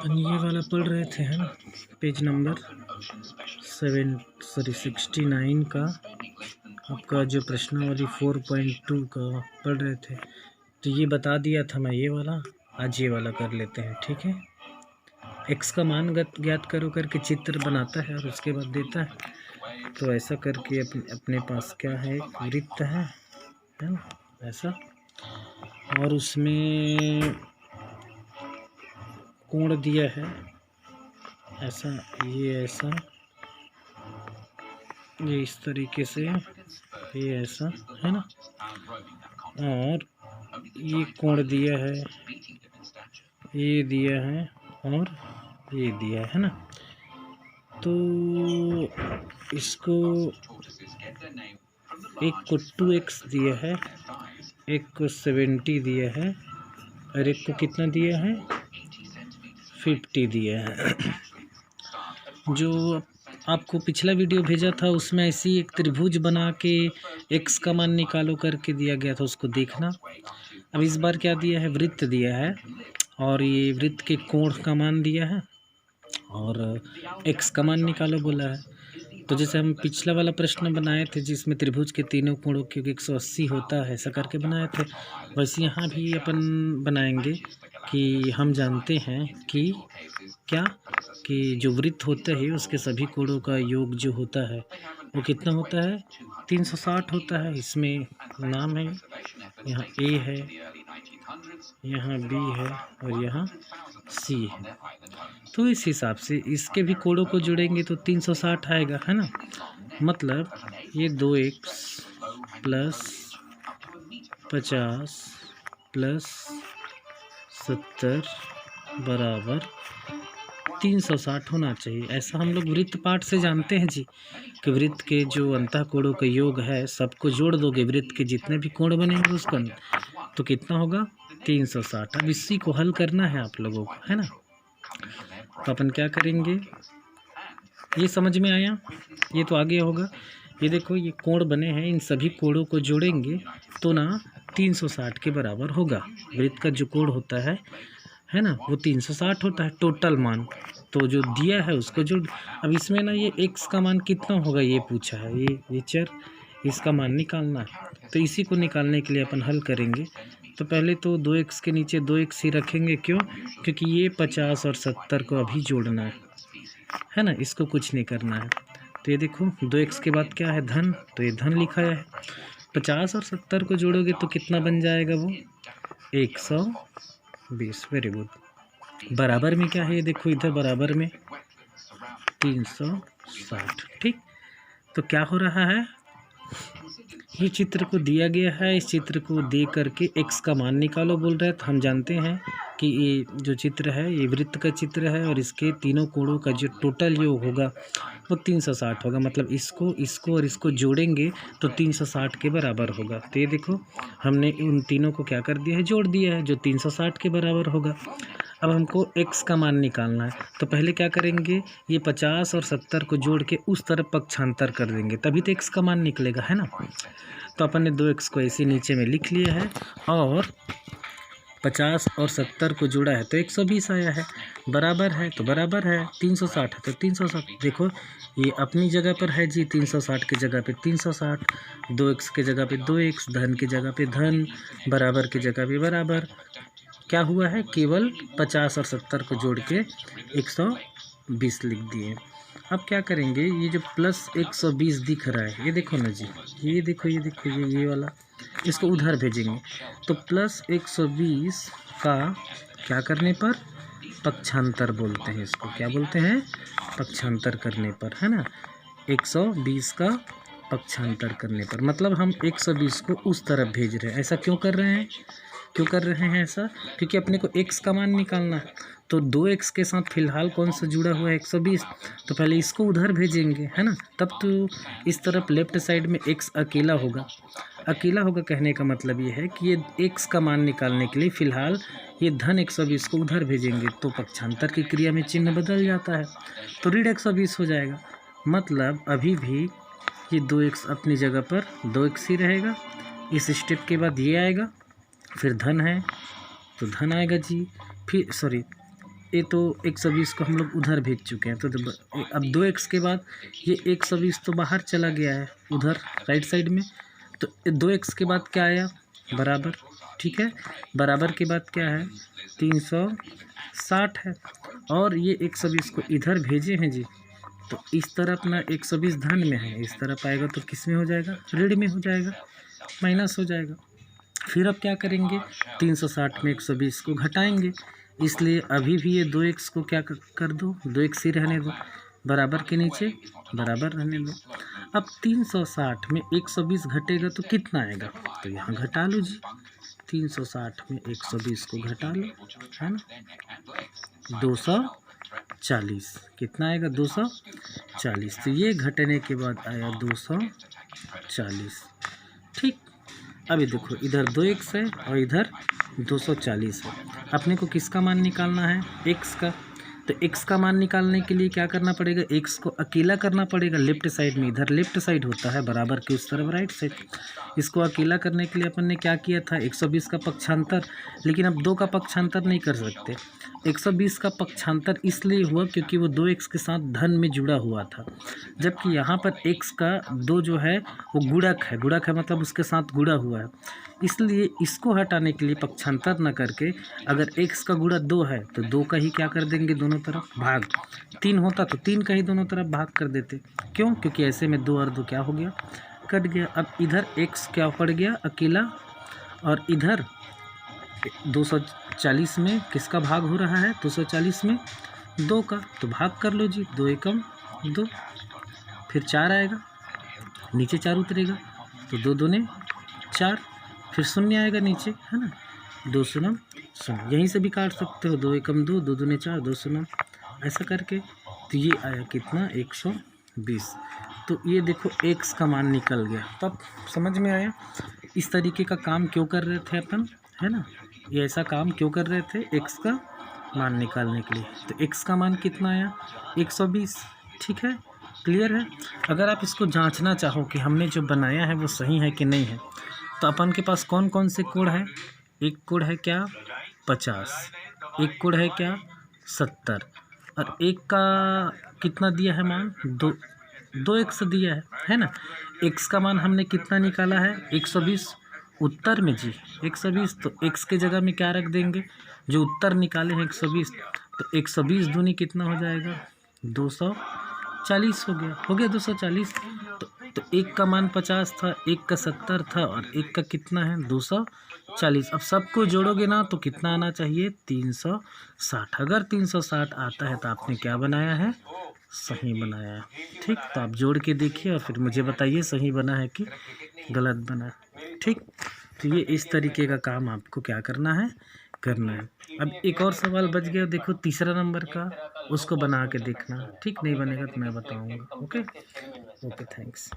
ये वाला पढ़ रहे थे, है ना, पेज नंबर 69 का आपका जो प्रश्नावली 4.2 का पढ़ रहे थे। तो ये बता दिया था मैं, ये वाला आज ये वाला कर लेते हैं, ठीक है। x का मान ज्ञात करो करके चित्र बनाता है और उसके बाद देता है। तो ऐसा करके अपने पास क्या है, एक वृत्त है ना, ऐसा, और उसमें कोण दिया है ऐसा, ये ऐसा, ये इस तरीके से, ये ऐसा है ना, और ये कोण दिया है, ये दिया है और ये दिया है ना। तो इसको एक को 2x दिया है, एक को 70 दिया है और एक को कितना दिया है, 50 दिया है। जो आपको पिछला वीडियो भेजा था उसमें ऐसी एक त्रिभुज बना के x का मान निकालो करके दिया गया था, उसको देखना। अब इस बार क्या दिया है, वृत्त दिया है और ये वृत्त के कोण का मान दिया है और x का मान निकालो बोला है। तो जैसे हम पिछला वाला प्रश्न बनाए थे जिसमें त्रिभुज के तीनों कोणों के 180 होता है, ऐसा करके बनाए थे, वैसे यहाँ भी अपन बनाएंगे कि हम जानते हैं कि क्या, कि जो वृत्त होता है उसके सभी कोणों का योग जो होता है वो कितना होता है, 360 होता है। इसमें नाम है, यहाँ A है, यहाँ B है और यहाँ C है। तो इस हिसाब से इसके भी कोणों को जोड़ेंगे तो 360 आएगा, है ना। मतलब ये 2x प्लस 50 प्लस 70 बराबर 360 होना चाहिए। ऐसा हम लोग वृत्त पाठ से जानते हैं जी, कि वृत्त के जो अंतः कोणों का योग है सबको जोड़ दोगे, वृत्त के जितने भी कोण बनेंगे उसका तो कितना होगा, 360। अब इसी को हल करना है आप लोगों को, है ना। तो अपन क्या करेंगे, ये समझ में आया, ये तो आगे होगा। ये देखो ये कोण बने हैं, इन सभी कोणों को जोड़ेंगे तो ना 360 के बराबर होगा। वृत्त का जो कोण होता है ना, वो 360 होता है टोटल मान। तो जो दिया है उसको जोड़। अब इसमें ना ये x का मान कितना होगा ये पूछा है, ये चर, इसका मान निकालना है। तो इसी को निकालने के लिए अपन हल करेंगे। तो पहले तो 2x के नीचे 2x ही रखेंगे, क्यों, क्योंकि ये 50 और 70 को अभी जोड़ना है ना, इसको कुछ नहीं करना है। तो ये देखो 2x के बाद क्या है, धन, तो ये धन लिखा है। 50 और 70 को जोड़ोगे तो कितना बन जाएगा, वो 120। Very good. बराबर में क्या है, ये देखो इधर बराबर में 360, ठीक। तो क्या हो रहा है, ये चित्र को दिया गया है, इस चित्र को दे करके x का मान निकालो बोल रहे हैं। तो हम जानते हैं कि ये जो चित्र है ये वृत्त का चित्र है और इसके तीनों कोणों का जो टोटल योग होगा वो 360 होगा। मतलब इसको और इसको जोड़ेंगे तो 360 के बराबर होगा। तो ये देखो हमने उन तीनों को क्या कर दिया है, जोड़ दिया है, जो 360 के बराबर होगा। अब हमको x का मान निकालना है, तो पहले क्या करेंगे, ये 50 और 70 को जोड़ के उस तरफ पक्षांतर कर देंगे, तभी तो x का मान निकलेगा, है ना। तो अपन ने 2x को ऐसे नीचे में लिख लिया है और 50 और 70 को जोड़ा है तो 120 आया है, बराबर है तो बराबर है, 360 है तो 360। देखो ये अपनी जगह पर है जी, 360 की जगह पे 360, 2x की जगह पे 2x, धन की जगह पे धन, बराबर की जगह पे बराबर। क्या हुआ है, केवल 50 और 70 को जोड़ के 120 लिख दिए। अब क्या करेंगे, ये जो प्लस 120 दिख रहा है, ये देखो ना जी, ये देखो ये वाला, इसको उधर भेजेंगे तो प्लस 120 का क्या करने पर, पक्षांतर बोलते हैं इसको, क्या बोलते हैं, पक्षांतर करने पर, है ना। 120 का पक्षांतर करने पर, मतलब हम 120 को उस तरफ भेज रहे हैं। ऐसा क्यों कर रहे हैं ऐसा, क्योंकि अपने को x का मान निकालना है। तो 2x के साथ फिलहाल कौन सा जुड़ा हुआ है, 120, तो पहले इसको उधर भेजेंगे, है ना। तब तो इस तरफ लेफ्ट साइड में x अकेला होगा। कहने का मतलब ये है कि ये x का मान निकालने के लिए फ़िलहाल ये धन 120 को उधर भेजेंगे, तो पक्षांतर की क्रिया में चिन्ह बदल जाता है, तो ऋण 120 हो जाएगा। मतलब अभी भी ये 2x अपनी जगह पर 2x ही रहेगा। इस स्टेप के बाद ये आएगा, फिर धन है तो धन आएगा जी, फिर ये तो 120 को हम लोग उधर भेज चुके हैं, तो अब 2x के बाद ये 120 तो बाहर चला गया है उधर राइट साइड में, तो 2x के बाद क्या आया बराबर, ठीक है। बराबर के बाद क्या है 360 है, और ये 120 को इधर भेजे हैं जी, तो इस तरफ ना 120 धन में है, इस तरफ आएगा तो किस में हो जाएगा, ऋण में हो जाएगा, माइनस हो जाएगा। फिर अब क्या करेंगे 360 में 120 को घटाएंगे, इसलिए अभी भी ये 2x को क्या कर दो, 2x ही रहने दो, बराबर के नीचे बराबर रहने दो। अब 360 में 120 घटेगा तो कितना आएगा, तो यहाँ घटा लो जी, 360 में 120 को घटा लो, है ना, 240, कितना आएगा 240, तो ये घटने के बाद आया 240, ठीक। अभी देखो इधर 2x है और इधर 240 है, अपने को किसका मान निकालना है, x का। तो x का मान निकालने के लिए क्या करना पड़ेगा, x को अकेला करना पड़ेगा लेफ्ट साइड में, इधर लेफ्ट साइड होता है बराबर के उस तरफ राइट साइड। इसको अकेला करने के लिए अपन ने क्या किया था 120 का पक्षांतर, लेकिन अब 2 का पक्षांतर नहीं कर सकते। 120 का पक्षांतर इसलिए हुआ क्योंकि वो 2x के साथ धन में जुड़ा हुआ था, जबकि यहाँ पर x का 2 जो है वो गुणक है, गुणक है मतलब उसके साथ गुणा हुआ है, इसलिए इसको हटाने के लिए पक्षांतर न करके अगर x का गुणा 2 है तो 2 का ही क्या कर देंगे दोनों तरफ भाग, 3 होता तो 3 का ही दोनों तरफ भाग कर देते, क्यों, क्योंकि ऐसे में 2 और 2 क्या हो गया, कट गया। अब इधर x क्या पड़ गया अकेला, और इधर 240 में किसका भाग हो रहा है, 240 में 2 का, तो भाग कर लो जी, 2 एकम 2, फिर 4 आएगा, नीचे 4 उतरेगा तो 2 दूने 4, फिर शून्य आएगा नीचे, है ना, 2 शून्य शून्य, यहीं से भी काट सकते हो, 2 एकम 2, 2 दूने 4, 2 शून्य, ऐसा करके तो ये आया कितना 120। तो ये देखो x का मान निकल गया, तब समझ में आया इस तरीके का काम क्यों कर रहे थे अपन, है ना, ये ऐसा काम क्यों कर रहे थे x का मान निकालने के लिए। तो x का मान कितना आया 120, ठीक है, क्लियर है। अगर आप इसको जांचना चाहो कि हमने जो बनाया है वो सही है कि नहीं है, तो अपन के पास कौन कौन से कोड है, एक कोड है क्या 50, एक कोड है क्या 70, और एक का कितना दिया है मान 2x दिया है ना। x का मान हमने कितना निकाला है 120 उत्तर में जी 120, तो x के जगह में क्या रख देंगे, जो उत्तर निकाले हैं 120, तो 120 दूनी कितना हो जाएगा 240 हो गया 240। तो एक का मान 50 था, एक का 70 था, और एक का कितना है 240। अब सबको जोड़ोगे ना तो कितना आना चाहिए 360। अगर 360 आता है तो आपने क्या बनाया है, सही बनाया है, ठीक। तो आप जोड़ के देखिए और फिर मुझे बताइए सही बना है कि गलत बना है, ठीक। तो ये इस तरीके का काम आपको क्या करना है, करना है। अब एक और सवाल बच गया, देखो तीसरा नंबर का, उसको बना के देखना, ठीक। नहीं बनेगा तो मैं बताऊंगा, ओके ओके, थैंक्स।